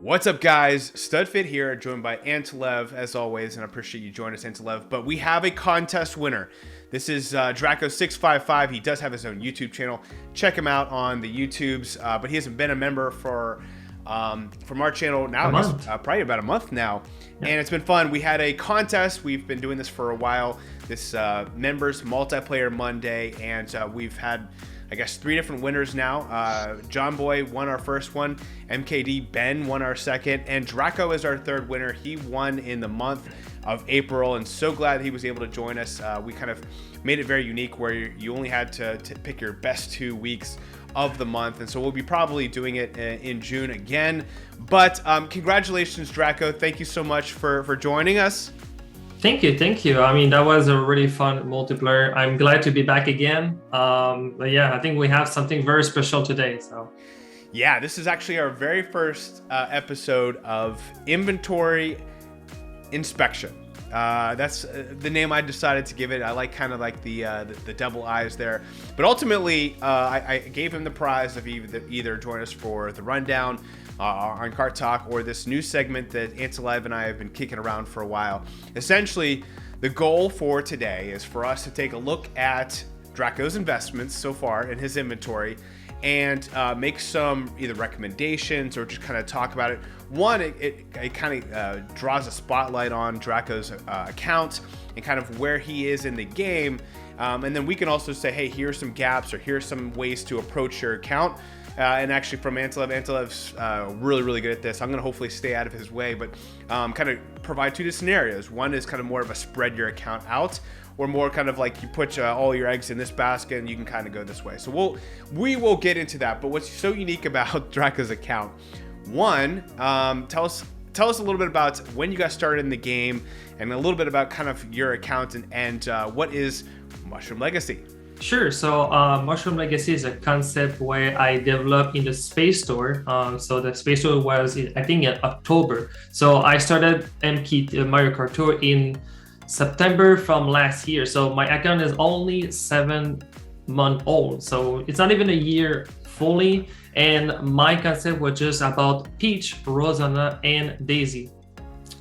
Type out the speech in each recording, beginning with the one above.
What's up, guys? StudFit here, joined by Antolev as always, and I appreciate you joining us, Antolev. But we have a contest winner. This is Draco655. He does have his own YouTube channel. Check him out on the YouTubes. But he hasn't been a member from our channel now, probably about a month now, and it's been fun. We had a contest. We've been doing this for a while. This members multiplayer Monday, and we've had, I guess, 3 different winners now. John Boy won our first one, MKD Ben won our second, and Draco is our third winner. He won in the month of April, and so glad he was able to join us. We kind of made it very unique where you only had to pick your best 2 weeks of the month, and so we'll be probably doing it in June again. But congratulations, Draco. Thank you so much for joining us. Thank you. I mean, that was a really fun multiplayer. I'm glad to be back again. But yeah, I think we have something very special today. So yeah, this is actually our very first episode of Inventory Inspection. That's the name I decided to give it. I like kind of like the double eyes there. But ultimately, I gave him the prize of either join us for the rundown on Kart Talk or this new segment that Antolev and I have been kicking around for a while. Essentially, the goal for today is for us to take a look at Draco's investments so far in his inventory and make some either recommendations or just kind of talk about it. One, it kind of draws a spotlight on Draco's account and kind of where he is in the game. And then we can also say, hey, here's some gaps or here's some ways to approach your account. And actually from Antolev's really good at this. I'm going to hopefully stay out of his way, but kind of provide 2 scenarios. One is kind of more of a spread your account out, or more kind of like you put all your eggs in this basket and you can kind of go this way. So we will get into that. But what's so unique about Draco's account, one, tell us a little bit about when you got started in the game and a little bit about kind of your account and what is Mushroom Legacy. Sure. So Mushroom Legacy is a concept where I developed in the Space Store. So the Space Store was, I think, in October. So I started Mario Kart Tour in September from last year. So my account is only 7 months old. So it's not even a year fully. And my concept was just about Peach, Rosanna, and Daisy.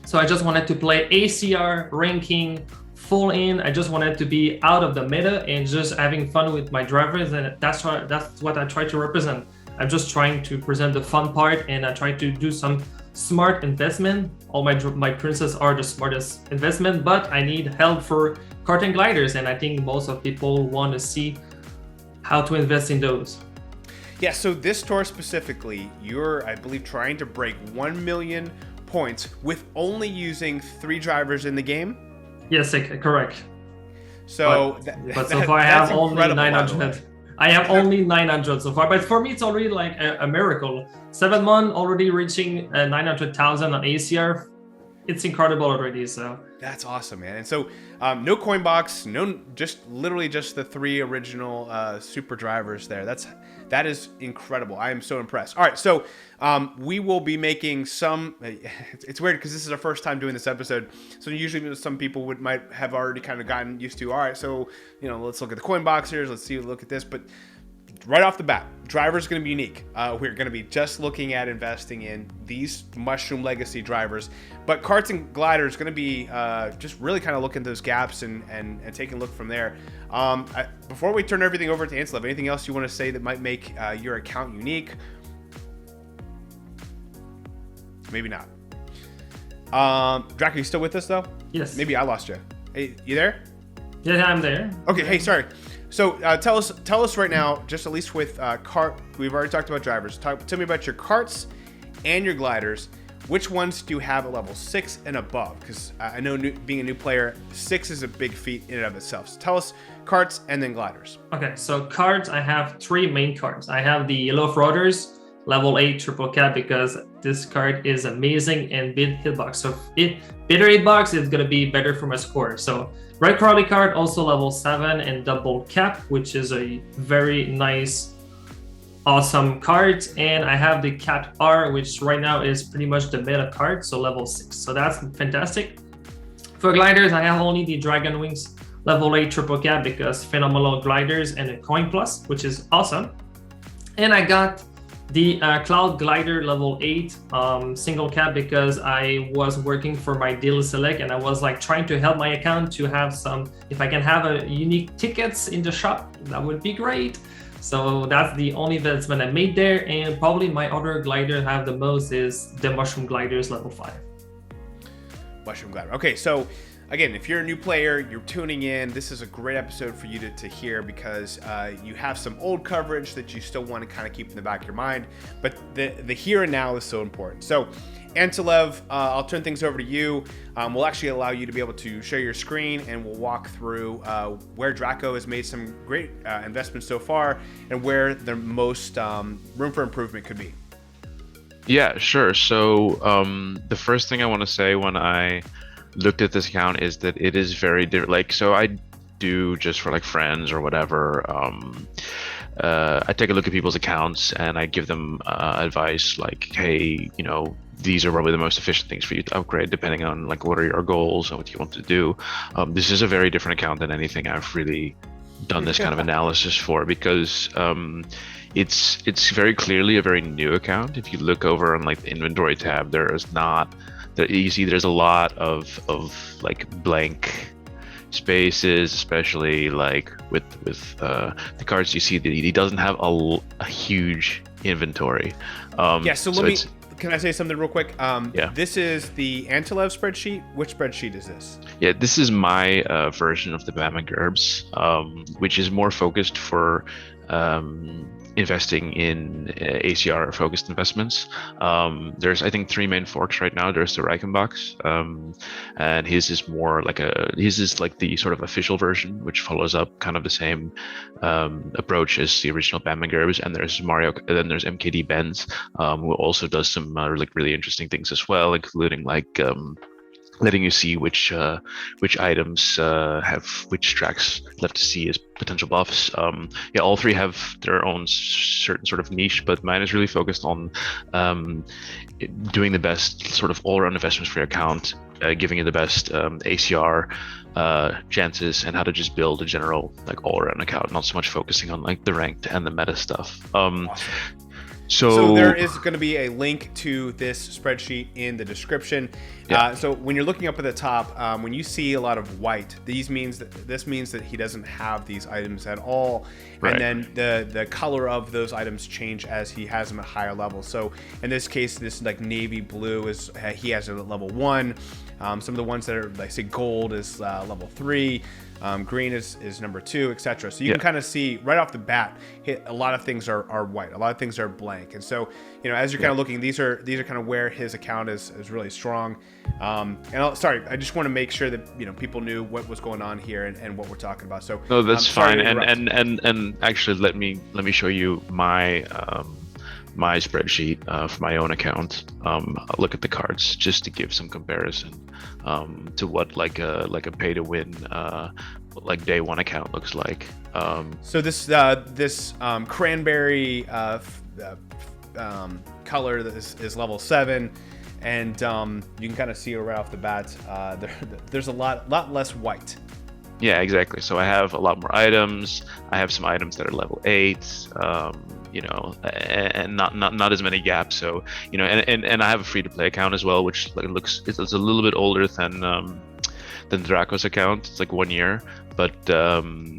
So I just wanted to play ACR ranking full in. I just wanted to be out of the meta and just having fun with my drivers, and that's what I try to represent. I'm just trying to present the fun part, and I try to do some smart investment. All my princess are the smartest investment, but I need help for kart and gliders, and I think most of people want to see how to invest in those. Yeah, so this tour specifically, you're, I believe, trying to break 1 million points with only using 3 drivers in the game. Yes, correct. So, but so far I have only 900. I have only 900 so far, but for me it's already like a miracle. 7 months already reaching 900,000 on ACR. It's incredible already. So that's awesome, man. And so no coin box, literally just the 3 original super drivers there. That is incredible. I am so impressed. All right, so we will be making some. It's weird because this is our first time doing this episode. So usually some people might have already kind of gotten used to. All right, so let's look at the coin boxers. Let's look at this, but. Right off the bat, driver's going to be unique. We're going to be just looking at investing in these Mushroom Legacy drivers, but karts and gliders going to be just really kind of looking at those gaps and taking a look from there. Before we turn everything over to Antolev, anything else you want to say that might make your account unique? Maybe not. Draco, you still with us though? Yes. Maybe I lost you. Hey, you there? Yeah, I'm there. Okay. Hey, sorry. So tell us right now, just at least with kart, we've already talked about drivers. Tell me about your karts and your gliders. Which ones do you have at level 6 and above? Because I know being a new player, 6 is a big feat in and of itself. So tell us karts and then gliders. Okay, so karts, I have 3 main karts. I have the Yellow Frauders, level 8 triple cap, because this card is amazing and big hitbox. So better hitbox is gonna be better for my score. So Red Crowley card, also level 7 and double cap, which is a very nice, awesome card. And I have the Cat R, which right now is pretty much the meta card, so level 6. So that's fantastic. For gliders, I have only the Dragon Wings level 8 triple cap because phenomenal gliders and a coin plus, which is awesome. And I got The Cloud Glider level 8 single cap, because I was working for my daily select and I was like trying to help my account to have some, if I can have a unique tickets in the shop, that would be great. So that's the only investment I made there. And probably my other glider I have the most is the Mushroom Gliders level 5. Mushroom Glider. Okay, so again, if you're a new player, you're tuning in, this is a great episode for you to hear, because you have some old coverage that you still want to kind of keep in the back of your mind, but the here and now is so important. So Antilev, I'll turn things over to you. We'll actually allow you to be able to share your screen, and we'll walk through where Draco has made some great investments so far and where the most room for improvement could be. Yeah, sure. So the first thing I want to say when I looked at this account is that it is very different. Like, so I do just for like friends or whatever. I take a look at people's accounts and I give them advice like, hey, you know, these are probably the most efficient things for you to upgrade depending on like what are your goals and what you want to do. This is a very different account than anything I've really done this kind of analysis for, because it's very clearly a very new account. If you look over on like the inventory tab, you see there's a lot of like blank spaces, especially like with the cards. You see that he doesn't have a huge inventory. Can I say something real quick? Yeah. This is the Antilev spreadsheet. Which spreadsheet is this? Yeah, this is my version of the Bama GURBS, which is more focused for investing in ACR focused investments. There's, I think, 3 main forks right now. There's the Reichenbach's, and his is more like the sort of official version, which follows up kind of the same approach as the original Bama GURBS. And there's then there's MKD Benz, who also does some really interesting things as well, including like letting you see which items have which tracks left to see as potential buffs. Yeah, all 3 have their own certain sort of niche, but mine is really focused on doing the best sort of all-around investments for your account, giving you the best ACR chances, and how to just build a general like all-around account, not so much focusing on like the ranked and the meta stuff. Awesome. So there is going to be a link to this spreadsheet in the description. Yeah. So when you're looking up at the top, when you see a lot of white, this means that he doesn't have these items at all. Right. And then the color of those items change as he has them at higher levels. So in this case, this like navy blue is he has it at level 1. Some of the ones that are like say gold is level 3. Green is number 2, etc. So you can kind of see right off the bat, a lot of things are white, a lot of things are blank, and so as you're kind of looking, these are kind of where his account is really strong. I just want to make sure that people knew what was going on here and what we're talking about. So no, that's fine. And actually, let me show you my my spreadsheet for my own account. Look at the cards just to give some comparison to what like a pay to win like day 1 account looks like. So this cranberry color is level 7, and you can kind of see right off the bat there's a lot less white. Yeah, exactly. So I have a lot more items. I have some items that are level 8, and not as many gaps. So, and I have a free to play account as well, which it's a little bit older than Draco's account. It's like 1 year, but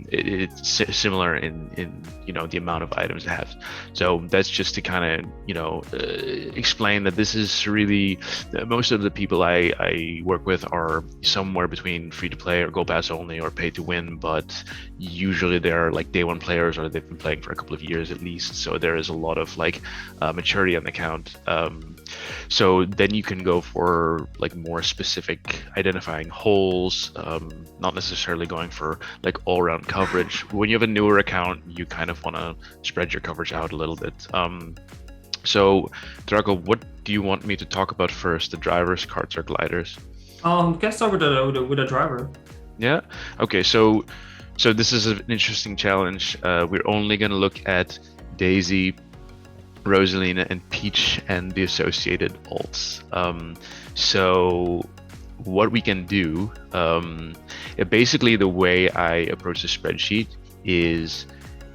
it's similar in the amount of items it has. So that's just to kind of explain that this is really most of the people I work with are somewhere between free to play or gold pass only or pay to win, but usually they're like day 1 players or they've been playing for a couple of years at least. So there is a lot of like maturity on the account. So then you can go for like more specific identifying holes, not necessarily going for like all-around coverage. When you have a newer account, you kind of want to spread your coverage out a little bit. So Draco, what do you want me to talk about first, the drivers, carts, or gliders? Let's start with the driver. Yeah. Okay. So this is an interesting challenge. We're only going to look at Daisy, Rosalina, and Peach and the associated alts. So what we can do, basically the way I approach the spreadsheet is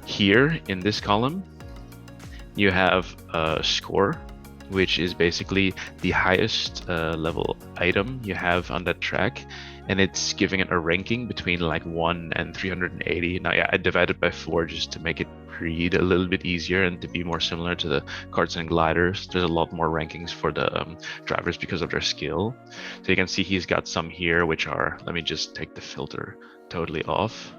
here in this column, you have a score, which is basically the highest level item you have on that track, and it's giving it a ranking between like 1 and 380. Now, yeah, I divided by 4 just to make it read a little bit easier and to be more similar to the karts and gliders. There's a lot more rankings for the drivers because of their skill. So you can see he's got some here which are, let me just take the filter totally off.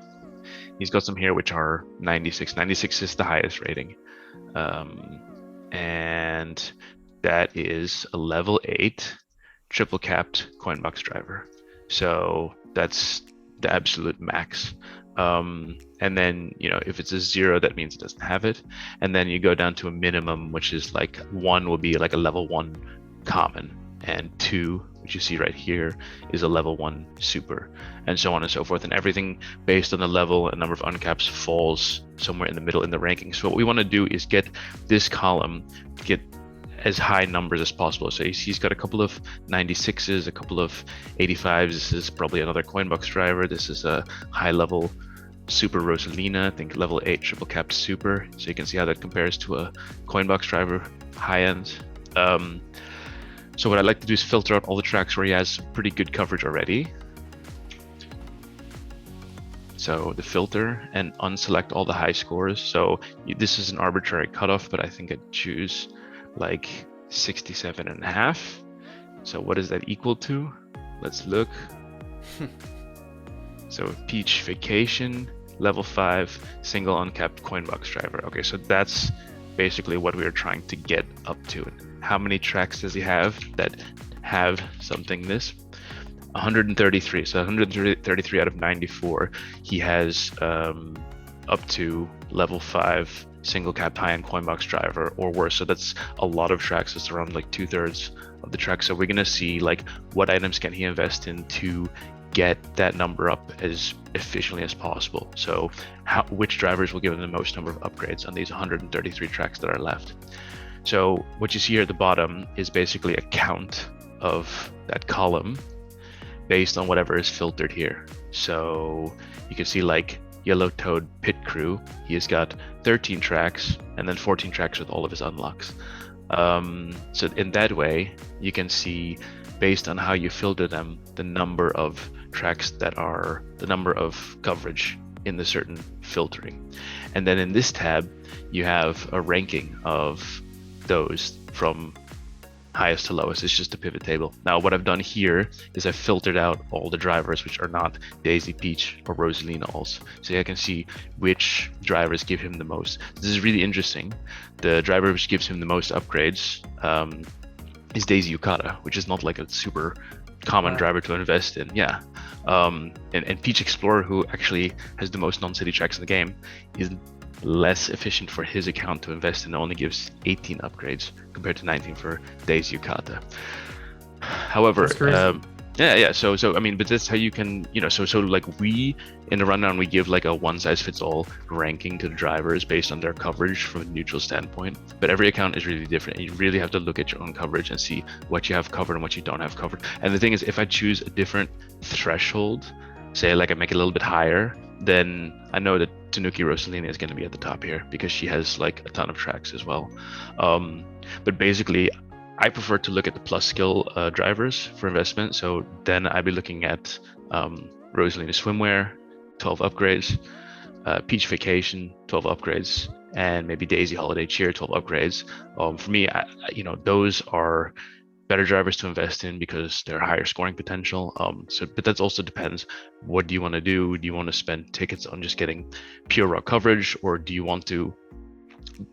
He's got some here which are 96. 96 is the highest rating. And that is a level 8 triple capped coin box driver. So that's the absolute max. And then, you know, if it's a 0, that means it doesn't have it. And then you go down to a minimum, which is like 1 will be like a level 1 common, and 2, which you see right here, is a level 1 super, and so on and so forth. And everything based on the level and number of uncaps falls somewhere in the middle in the ranking. So what we want to do is get this column, get as high numbers as possible. So he's got a couple of 96s, a couple of 85s. This is probably another Coinbox driver. This is a high level Super Rosalina, I think level 8 triple capped super. So you can see how that compares to a Coinbox driver high end. So what I like to do is filter out all the tracks where he has pretty good coverage already. So the filter and unselect all the high scores. So this is an arbitrary cutoff, but I think I'd choose like 67.5. So what is that equal to? Let's look. So Peach Vacation, level 5, single uncapped Coinbox driver. Okay, so that's basically what we are trying to get up to. How many tracks does he have that have something this? 133. So 133 out of 94. He has up to level 5 single capped high-end Coinbox driver or worse. So that's a lot of tracks. It's around like 2/3 of the tracks. So we're gonna see like what items can he invest in to get that number up as efficiently as possible. So which drivers will give him the most number of upgrades on these 133 tracks that are left. So what you see here at the bottom is basically a count of that column based on whatever is filtered here. So you can see like Yellow Toad Pit Crew, he has got 13 tracks and then 14 tracks with all of his unlocks. So in that way, you can see based on how you filter them, the number of tracks that are the number of coverage in the certain filtering. And then in this tab, you have a ranking of those from highest to lowest. It's just a pivot table. Now what I've done here is I've filtered out all the drivers which are not Daisy, Peach, or Rosalina also. So I can see which drivers give him the most. This is really interesting. The driver which gives him the most upgrades is Daisy Yukata, which is not like a super common driver to invest in. Yeah. And Peach Explorer, who actually has the most non-city tracks in the game, is less efficient for his account to invest in. Only gives 18 upgrades compared to 19 for Daisy Yukata. However, yeah. So I mean, but that's how you can, you know, so like we in the rundown we give like a one size fits all ranking to the drivers based on their coverage from a neutral standpoint. But every account is really different. You really have to look at your own coverage and see what you have covered and what you don't have covered. And the thing is, if I choose a different threshold, say like I make it a little bit higher, then I know that Tanuki Rosalina is going to be at the top here because she has like a ton of tracks as well. But basically, I prefer to look at the plus skill drivers for investment. So then I'd be looking at Rosalina Swimwear, 12 upgrades, Peach Vacation, 12 upgrades, and maybe Daisy Holiday Cheer, 12 upgrades. For me, you know, those are better drivers to invest in because they're higher scoring potential. But that also depends. What do you want to do? Do you want to spend tickets on just getting pure raw coverage, or do you want to,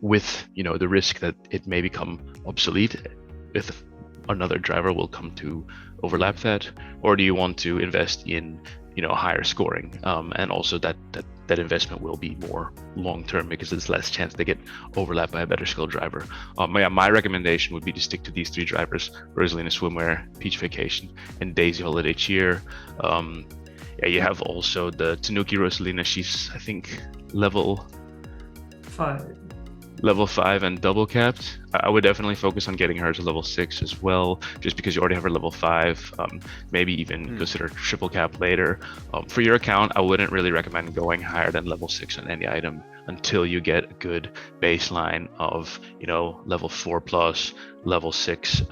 with you know the risk that it may become obsolete if another driver will come to overlap that, or do you want to invest in higher scoring, and also that investment will be more long term because there's less chance they get overlapped by a better skilled driver. My recommendation would be to stick to these three drivers: Rosalina Swimwear, Peach Vacation, and Daisy Holiday Cheer. You have also the Tanuki Rosalina. She's I think level 5. level 5 and double capped, I would definitely focus on getting her to level 6 as well, just because you already have her level 5. Maybe even consider triple cap later. For your account, I wouldn't really recommend going higher than level 6 on any item until you get a good baseline of, you know, level 4 plus, level 6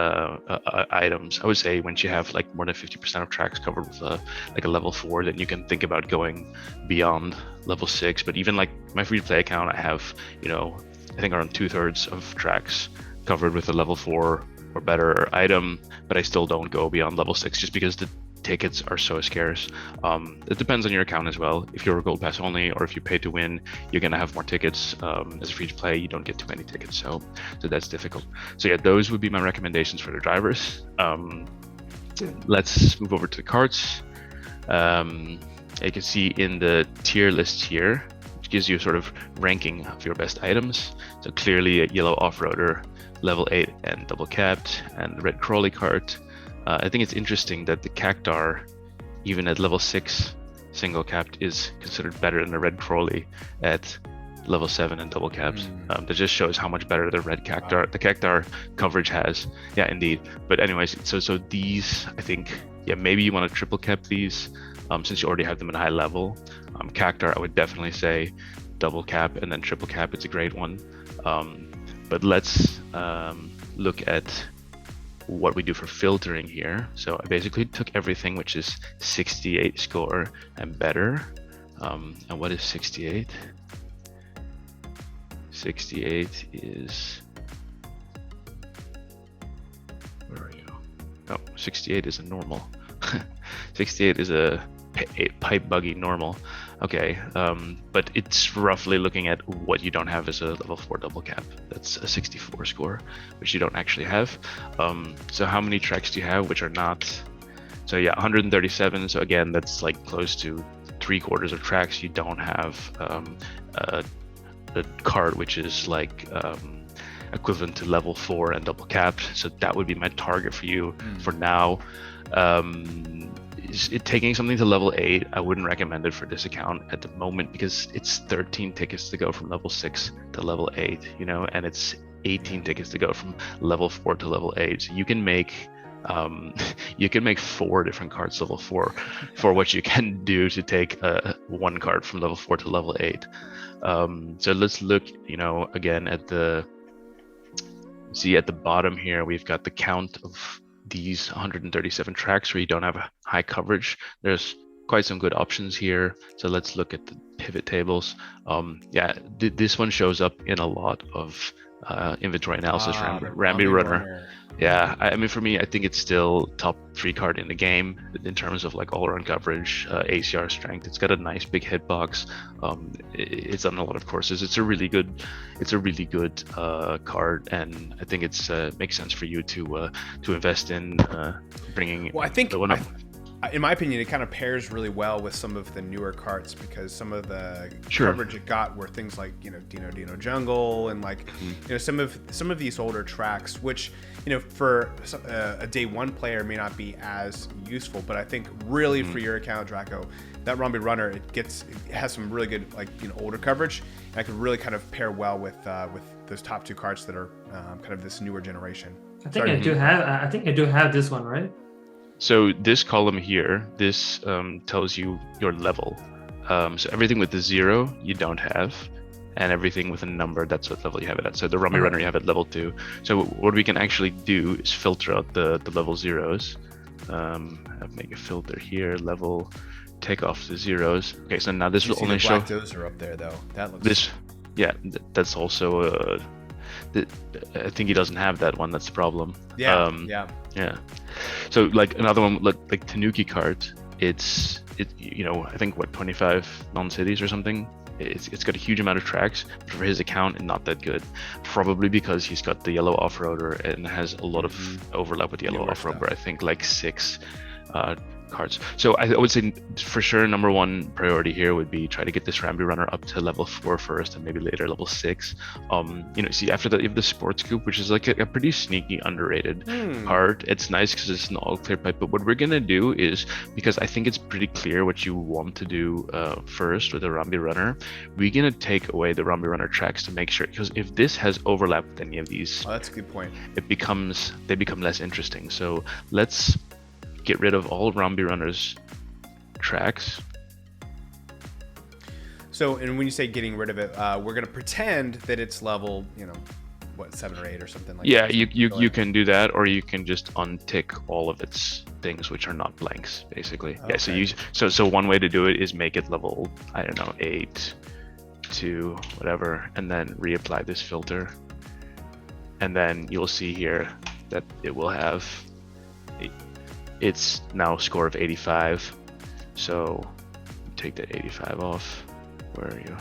items. I would say once you have like more than 50% of tracks covered with like a level 4, then you can think about going beyond level 6. But even like my free to play account, I have, you know, I think around 2/3 of tracks covered with a level 4 or better item, but I still don't go beyond level 6 just because the tickets are so scarce. It depends on your account as well. If you're a gold pass only, or if you pay to win, you're gonna have more tickets. As a free to play, you don't get too many tickets, so that's difficult. So yeah, those would be my recommendations for the drivers. Let's move over to the carts. You can see in the tier list here, which gives you a sort of ranking of your best items. So clearly a yellow off-roader, level 8 and double capped, and the red Crawley cart. I think it's interesting that the Cactar, even at level 6 single capped, is considered better than the red Crawley at level 7 and double capped. That just shows how much better the red Cactar, the Cactar coverage has. Yeah, indeed. But anyways, so these, I think, yeah, maybe you want to triple cap these since you already have them at a high level. Cactar, I would definitely say double cap and then triple cap. It's a great one. But let's look at what we do for filtering here. So I basically took everything which is 68 score and better. And what is 68? 68 is, where are you? Oh, 68 is a normal. 68 is a pipe buggy normal. Okay, but it's roughly looking at what you don't have as a level 4 double cap. That's a 64 score, which you don't actually have. So how many tracks do you have which are not? So yeah, 137. So again, that's like close to 3/4 of tracks you don't have a card which is like equivalent to level 4 and double capped. So that would be my target for you for now. Taking something to level 8, I wouldn't recommend it for this account at the moment because it's 13 tickets to go from level 6 to level 8, you know, and it's 18 tickets to go from level 4 to level 8. So you can make 4 different cards level 4 for what you can do to take one card from level 4 to level 8. So let's look, you know, again at the bottom here, we've got the count of these 137 tracks where you don't have a high coverage. There's quite some good options here. So let's look at the pivot tables. Yeah, this one shows up in a lot of inventory analysis. Rambi Runner. Yeah, I mean, for me, I think it's still top 3 card in the game in terms of like all-around coverage, ACR strength. It's got a nice big hitbox. It's on a lot of courses. It's a really good card, and I think it's makes sense for you to invest in bringing. Well, I think the one up. In my opinion, it kind of pairs really well with some of the newer carts because some of the coverage it got were things like, you know, Dino Jungle and like, you know, some of these older tracks, which, you know, for a day 1 player may not be as useful, but I think really for your account, Draco, that Rambi Runner, it has some really good, like, you know, older coverage, and I could really kind of pair well with those top 2 carts that are kind of this newer generation. I think I do have this one, right? So this column here, this tells you your level. So everything with the 0 you don't have, and everything with a number, that's what level you have it at. So the Rambi Runner you have at level 2. So what we can actually do is filter out the level 0s. I'll make a filter here, level, take off the 0s. Okay, so now this will only show. Those are up there though. That looks. This, yeah, that's also. I think he doesn't have that one. That's the problem. Yeah. Yeah. So like another one, like Tanuki cart, it's you know, I think 25 non-cities or something. It's got a huge amount of tracks, but for his account, not that good. Probably because he's got the yellow off-roader and has a lot of overlap with the yellow off-roader. I think like 6 cards. So I would say for sure number one priority here would be try to get this Rambi Runner up to level 4 first, and maybe later level 6. See, after that you have the Sports Coupe, which is like a pretty sneaky underrated card. It's nice because it's an all clear pipe, but what we're gonna do is, because I think it's pretty clear what you want to do first with the Rambi Runner, we're gonna take away the Rambi Runner tracks to make sure, because if this has overlap with any of these, that's a good point. They become less interesting. So let's get rid of all Rambi Runner's tracks. So, and when you say getting rid of it, we're gonna pretend that it's level, 7 or 8 or something like that. Yeah, you can do that, or you can just untick all of its things which are not blanks, basically. Okay. Yeah, so one way to do it is make it level, I don't know, 8 to whatever, and then reapply this filter. And then you'll see here that it will have it's now score of 85. So take that 85 off. Where are you?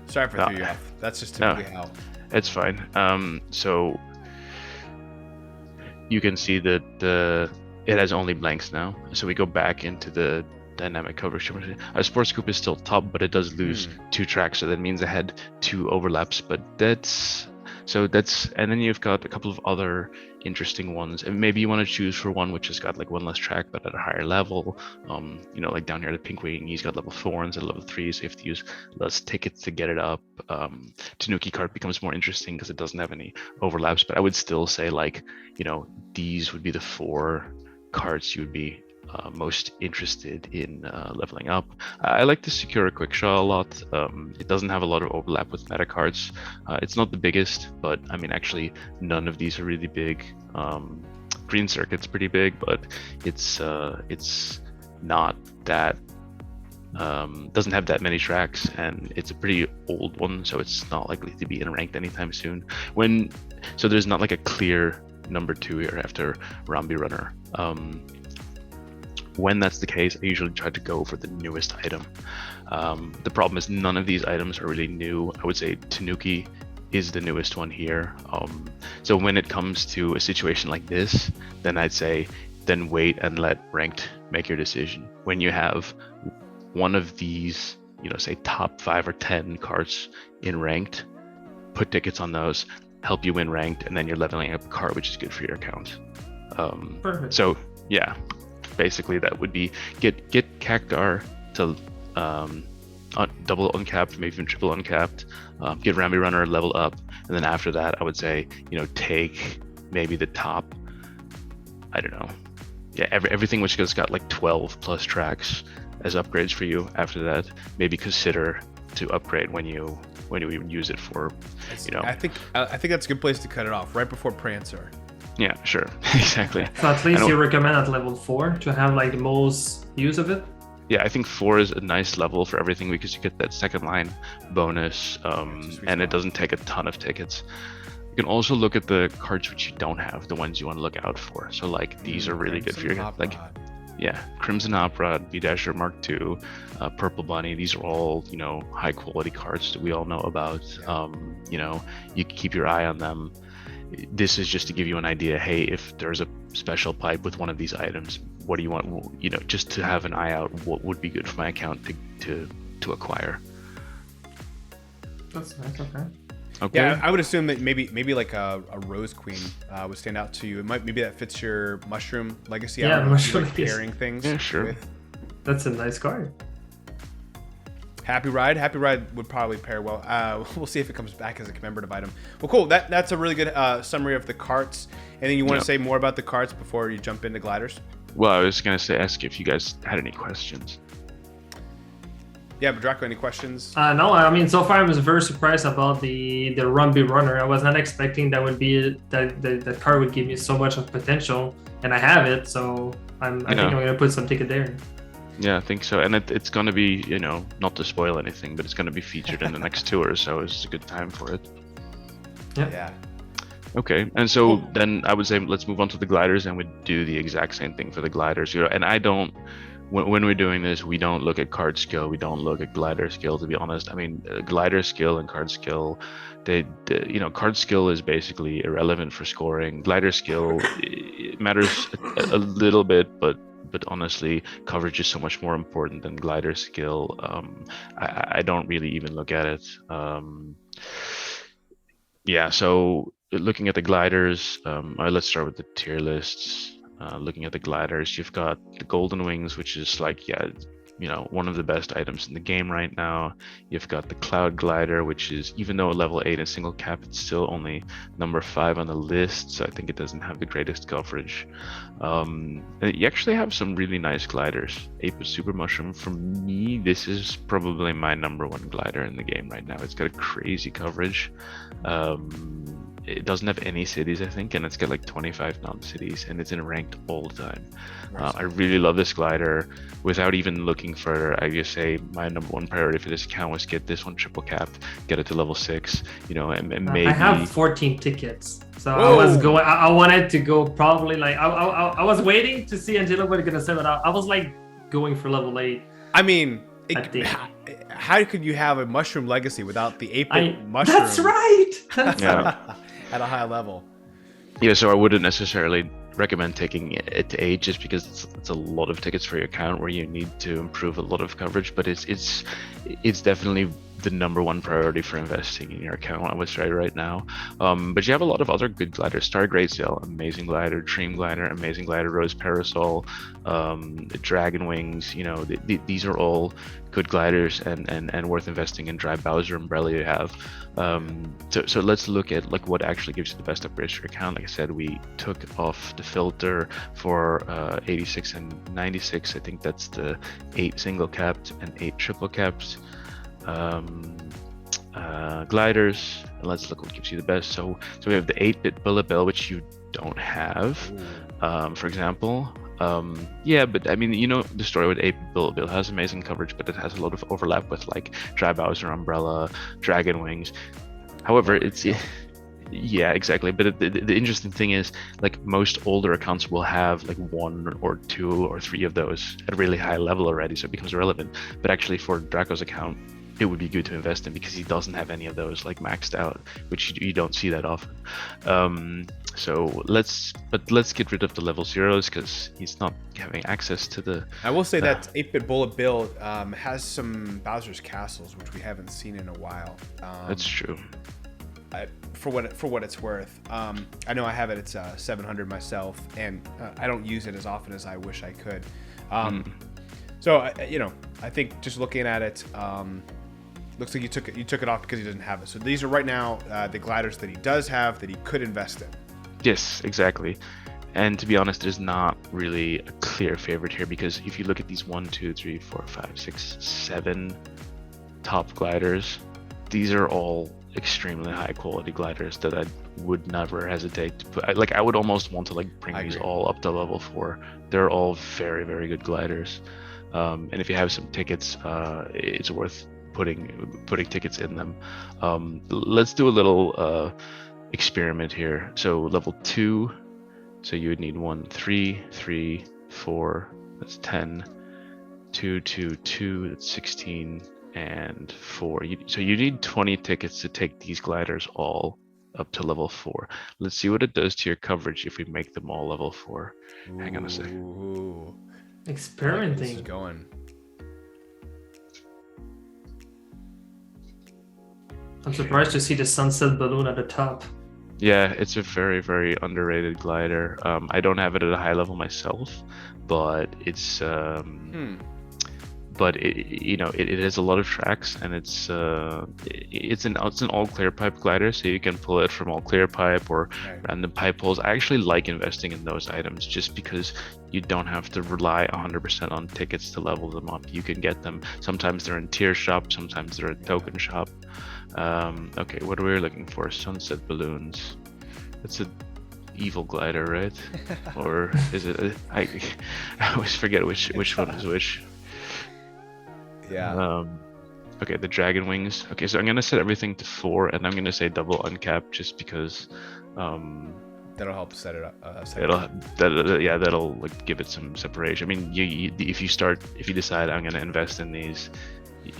Sorry for throwing you off. That's just typically how. It's fine. So you can see that it has only blanks now. So we go back into the dynamic coverage. Our Sports Coupe is still top, but it does lose 2 tracks, so that means I had 2 overlaps. But and then you've got a couple of other interesting ones, and maybe you want to choose for one which has got like 1 less track but at a higher level. Like down here the Pink Wing, he's got level 4 instead of level 3, so you have to use less tickets to get it up. Tanuki card becomes more interesting because it doesn't have any overlaps, but I would still say these would be the 4 cards you would be most interested in leveling up. I like the Secure Quickshaw a lot. It doesn't have a lot of overlap with meta cards. It's not the biggest, but I mean, actually, none of these are really big. Green Circuit's pretty big, but it's not that. Doesn't have that many tracks, and it's a pretty old one, so it's not likely to be in ranked anytime soon. So there's not like a clear number 2 here after Rambi Runner. When that's the case, I usually try to go for the newest item. The problem is none of these items are really new. I would say Tanuki is the newest one here. So when it comes to a situation like this, then I'd say then wait and let ranked make your decision. When you have one of these, say top 5 or 10 cards in ranked, put tickets on those, help you win ranked, and then you're leveling up a card, which is good for your account. Perfect. So yeah, basically that would be get Cactar to double uncapped, maybe even triple uncapped, get Rambi Runner level up, and then after that I would say take maybe the top, I don't know, everything which has got like 12 plus tracks as upgrades for you. After that, maybe consider to upgrade when you use it for I think that's a good place to cut it off, right before Prancer. Yeah, sure. Exactly. So at least you recommend at level 4 to have like the most use of it? Yeah, I think 4 is a nice level for everything because you get that second line bonus, and it doesn't take a ton of tickets. You can also look at the cards which you don't have, the ones you want to look out for. So like these are really good for your Crimson Hop Rod, V-Dasher Mark II, Purple Bunny. These are all high quality cards that we all know about. You can keep your eye on them. This is just to give you an idea. Hey, if there's a special pipe with one of these items, what do you want? Just to have an eye out. What would be good for my account to acquire? That's nice. Okay. Okay. Yeah, I would assume that maybe like a Rose Queen would stand out to you. Maybe that fits your Mushroom Legacy. Yeah, Mushroom like pairing things. Yeah, sure. With. That's a nice card. Happy Ride would probably pair well. We'll see if it comes back as a commemorative item. Well, cool. That's a really good summary of the carts. Anything you want to say more about the carts before you jump into gliders? Well, I was gonna ask if you guys had any questions. Yeah, but Draco, any questions? No, I mean, so far I was very surprised about the Rambi Runner. I was not expecting that would be that card would give me so much of potential, and I have it, so I think I'm gonna put some ticket there. Yeah, I think so, and it's going to be, not to spoil anything, but it's going to be featured in the next tour, so it's a good time for it. Yeah. Okay, and so then I would say let's move on to the gliders, and we do the exact same thing for the gliders. And I don't when we're doing this, we don't look at card skill, we don't look at glider skill, to be honest. I mean, glider skill and card skill, card skill is basically irrelevant for scoring. Glider skill it matters a little bit, but honestly, coverage is so much more important than glider skill. I don't really even look at it. Yeah, so looking at the gliders, let's start with the tier lists. Looking at the gliders, you've got the Golden Wings, which is like, one of the best items in the game right now. You've got the Cloud Glider, which is, even though a level 8 in single cap, it's still only number 5 on the list, so I think it doesn't have the greatest coverage. And you actually have some really nice gliders. 8-bit Super Mushroom, for me, this is probably my number 1 glider in the game right now. It's got a crazy coverage. It doesn't have any cities, I think, and it's got like 25 non-cities, and it's in ranked all the time. I really love this glider. Without even looking further, I just say my number 1 priority for this account was get this one triple capped, get it to level 6, and maybe... I have 14 tickets, so I wanted to go probably like, I was waiting to see Angelo was gonna say, but I was like going for level 8. I mean, how could you have a mushroom legacy without the 8-bit mushroom? That's right. At a high level. Yeah, so I wouldn't necessarily recommend taking it to 8 just because it's a lot of tickets for your account where you need to improve a lot of coverage, but it's definitely the number 1 priority for investing in your account, I would say right now. But you have a lot of other good gliders. Star Great Sail, amazing glider. Dream Glider, amazing glider. Rose Parasol, Dragon Wings, these are all good gliders and worth investing in. Dry Bowser Umbrella you have. So let's look at like what actually gives you the best upgrades to your account. Like I said, we took off the filter for 86 and 96. I think that's the 8 single capped and 8 triple capped gliders, and let's look what gives you the best. So we have the 8-bit Bullet Bill, which you don't have, for example. But I mean, the story with 8-bit Bullet Bill has amazing coverage, but it has a lot of overlap with like Dry Bowser Umbrella, Dragon Wings. However, it's yeah, exactly. But the interesting thing is, like, most older accounts will have like 1 or 2 or 3 of those at a really high level already, so it becomes irrelevant. But actually, for Draco's account, it would be good to invest in because he doesn't have any of those like maxed out, which you don't see that often. So let's get rid of the level 0s because he's not having access to the... I will say that 8-bit Bullet Bill has some Bowser's Castles, which we haven't seen in a while. That's true. For what it's worth. I know I have it. It's 700 myself, and I don't use it as often as I wish I could. So I think just looking at it, looks like you took it off because he doesn't have it. So these are right now the gliders that he does have that he could invest in. Yes, exactly. And to be honest, there's not really a clear favorite here because if you look at these 1, 2, 3, 4, 5, 6, 7 top gliders, these are all extremely high quality gliders that I would never hesitate to put. I would almost want to like bring these all up to level 4. They're all very, very good gliders. And if you have some tickets, it's worth putting tickets in them. Let's do a little experiment here. So level 2, so you would need 1, 3, 3, 4, that's 10, 2, 2, 2, that's 16, and 4. So you need 20 tickets to take these gliders all up to level 4. Let's see what it does to your coverage if we make them all level 4. Hang on a second. Experimenting. This is going. I'm surprised to see the sunset balloon at the top. Yeah, it's a very, very underrated glider. I don't have it at a high level myself, but it's but it has a lot of tracks, and it's an all clear pipe glider, so you can pull it from all clear pipe or random pipe holes. I actually like investing in those items just because you don't have to rely 100% on tickets to level them up. You can get them. Sometimes they're in tier shop, sometimes they're in token shop. Okay, what are we looking for? Sunset balloons. That's a evil glider, right? Or is it? I always forget which one is which. Yeah. Okay, the Dragon Wings. Okay, so I'm gonna set everything to 4, and I'm gonna say double uncap just because That'll help set it up. That'll like give it some separation. I mean, if you decide I'm gonna invest in these,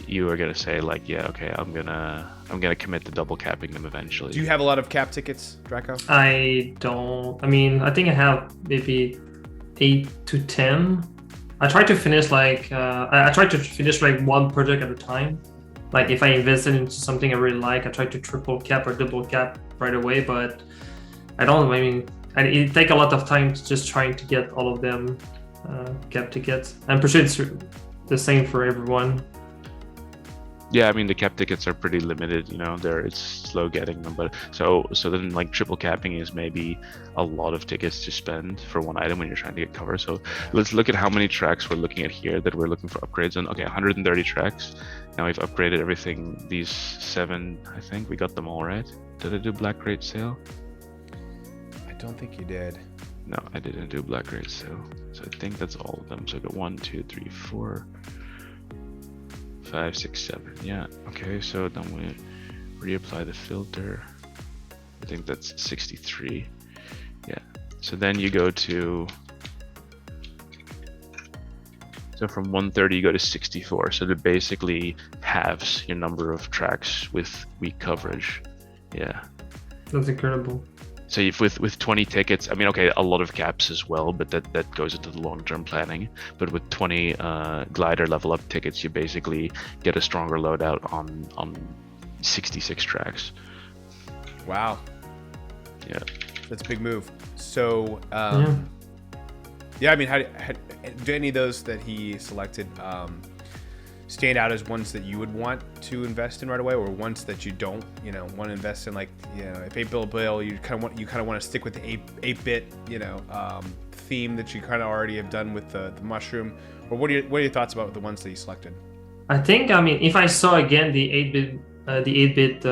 you are gonna say like, yeah, okay, I'm gonna commit to double capping them eventually. Do you have a lot of cap tickets, Draco? I don't. I mean, I think I have maybe 8 to 10. I try to finish like I try to finish like one project at a time. Like if I invested into something I really like, I try to triple cap or double cap right away. But I don't. I mean, it take a lot of time just trying to get all of them cap tickets. I'm pretty sure it's the same for everyone. Yeah, I mean the cap tickets are pretty limited, it's slow getting them, but so then like triple capping is maybe a lot of tickets to spend for one item when you're trying to get cover. So let's look at how many tracks we're looking at here that we're looking for upgrades on. Okay, 130 tracks. Now we've upgraded everything. These 7, I think we got them all right. Did I do Black Rate Sale? I don't think you did. No, I didn't do Black Rate Sale. So I think that's all of them. So I got 1, 2, 3, 4, 5, 6, 7. Yeah. Okay. So then we reapply the filter. I think that's 63. Yeah. So then you go to. So from 130 you go to 64. So that basically halves your number of tracks with weak coverage. Yeah. That's incredible. So if with 20 tickets, I mean, okay, a lot of caps as well, but that goes into the long-term planning. But with 20 glider level up tickets, you basically get a stronger loadout on 66 tracks. Wow. Yeah. That's a big move. So, yeah, I mean, how do any of those that he selected stand out as ones that you would want to invest in right away, or ones that you don't, want to invest in? Like, if 8-bit bill, you kind of want to stick with the 8-bit, theme that you kind of already have done with the mushroom. Or what are your thoughts about the ones that you selected? I think, I mean, if I saw again the 8-bit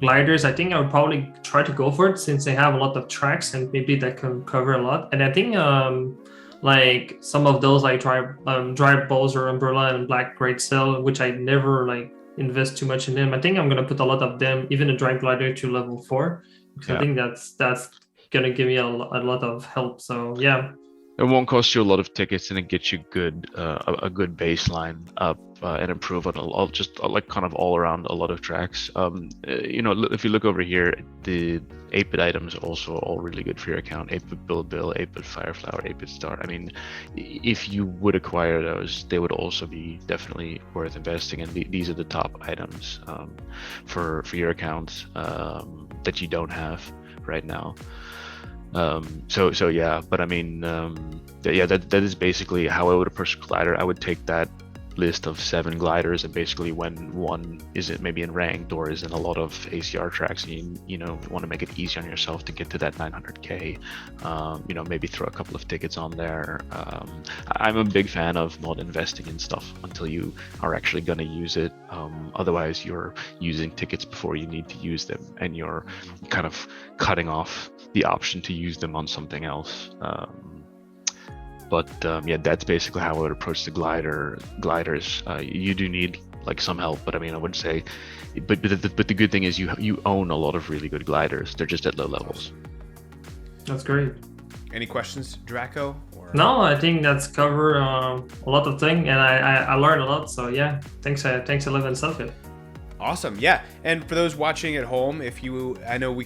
gliders, I think I would probably try to go for it since they have a lot of tracks and maybe that can cover a lot. And I think like some of those like dry balls or umbrella and black great cell, which I never like invest too much in them. I think I'm gonna put a lot of them, even a dry glider, to level 4 because I think that's gonna give me a lot of help. So yeah. It won't cost you a lot of tickets, and it gets you a good baseline up and improve on just like kind of all around a lot of tracks. If you look over here, the 8-bit items are also all really good for your account. 8-bit Bill, 8-bit Fireflower, 8-bit Star. I mean, if you would acquire those, they would also be definitely worth investing in. These are the top items for your account that you don't have right now. So yeah, but I mean, that is basically how I would approach glider. I would take that list of 7 gliders, and basically when one isn't maybe in ranked or is in a lot of ACR tracks, and you want to make it easy on yourself to get to that 900k, maybe throw a couple of tickets on there. I'm a big fan of not investing in stuff until you are actually going to use it. Otherwise you're using tickets before you need to use them, and you're kind of cutting off the option to use them on something else. But that's basically how I would approach the gliders. You do need like some help, but I mean, I would say, but the good thing is you own a lot of really good gliders. They're just at low levels. That's great. Any questions, Draco? No, I think that's covered a lot of things, and I learned a lot. So yeah, thanks 11 Selfie. Awesome, yeah. And for those watching at home, I know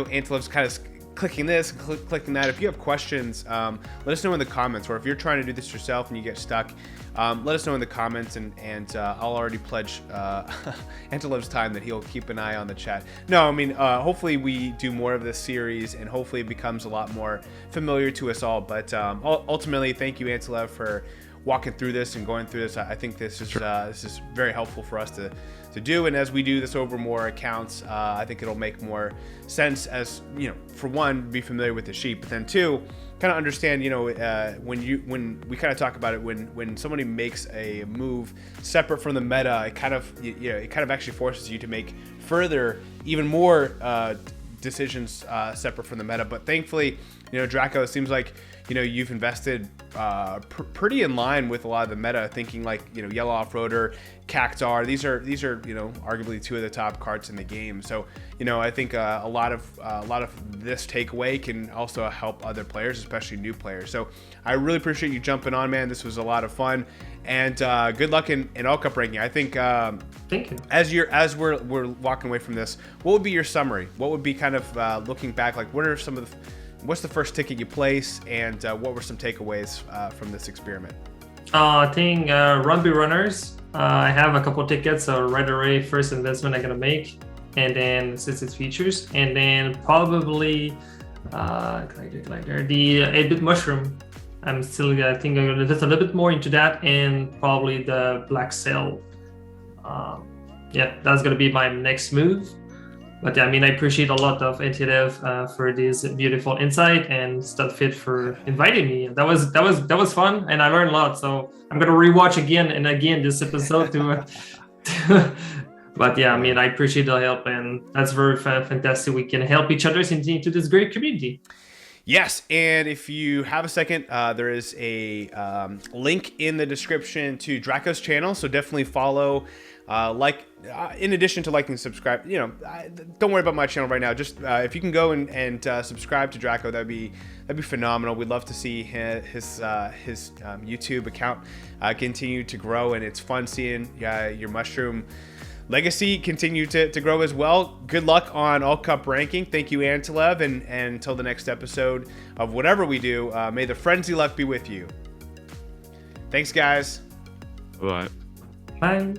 Antelope's kind of clicking this, clicking that. If you have questions, let us know in the comments, or if you're trying to do this yourself and you get stuck, let us know in the comments, and I'll already pledge Antelope's time that he'll keep an eye on the chat. No, I mean, hopefully we do more of this series, and hopefully it becomes a lot more familiar to us all. But ultimately, thank you, Antelope, for walking through this and going through this. I think this is very helpful for us to do, and as we do this over more accounts, I think it'll make more sense, as for one, be familiar with the sheet, but then two, kind of understand when we kind of talk about it, when somebody makes a move separate from the meta, it kind of actually forces you to make further, even more decisions separate from the meta. But thankfully, Draco, it seems like you've invested pretty in line with a lot of the meta, thinking like Yellow Off-Roader, Cactar. These are arguably two of the top cards in the game. So I think a lot of this takeaway can also help other players, especially new players. So I really appreciate you jumping on, man. This was a lot of fun, and good luck in All Cup ranking. I think thank you. As we're walking away from this, what would be your summary? What would be kind of looking back, like what's the first ticket you place, and what were some takeaways from this experiment? I think Rugby Runners. I have a couple tickets, so right away, first investment I'm gonna make, and then since it's features, and then probably collector, the 8-bit mushroom. I think I'm gonna invest a little bit more into that, and probably the black sail. Yeah, that's gonna be my next move. But yeah, I mean, I appreciate a lot of NTF for this beautiful insight, and StudFit for inviting me. That was fun, and I learned a lot. So I'm gonna rewatch again and again this episode to. But yeah, I mean, I appreciate the help, and that's very fantastic. We can help each other into this great community. Yes, and if you have a second, there is a link in the description to Draco's channel, so definitely follow. In addition to liking and subscribe, don't worry about my channel right now. Just if you can go and subscribe to Draco, that'd be phenomenal. We'd love to see his YouTube account continue to grow, and it's fun seeing your mushroom legacy continue to grow as well. Good luck on All Cup ranking. Thank you, Antilev, and until the next episode of whatever we do, may the frenzy luck be with you. Thanks, guys. Bye. Bye.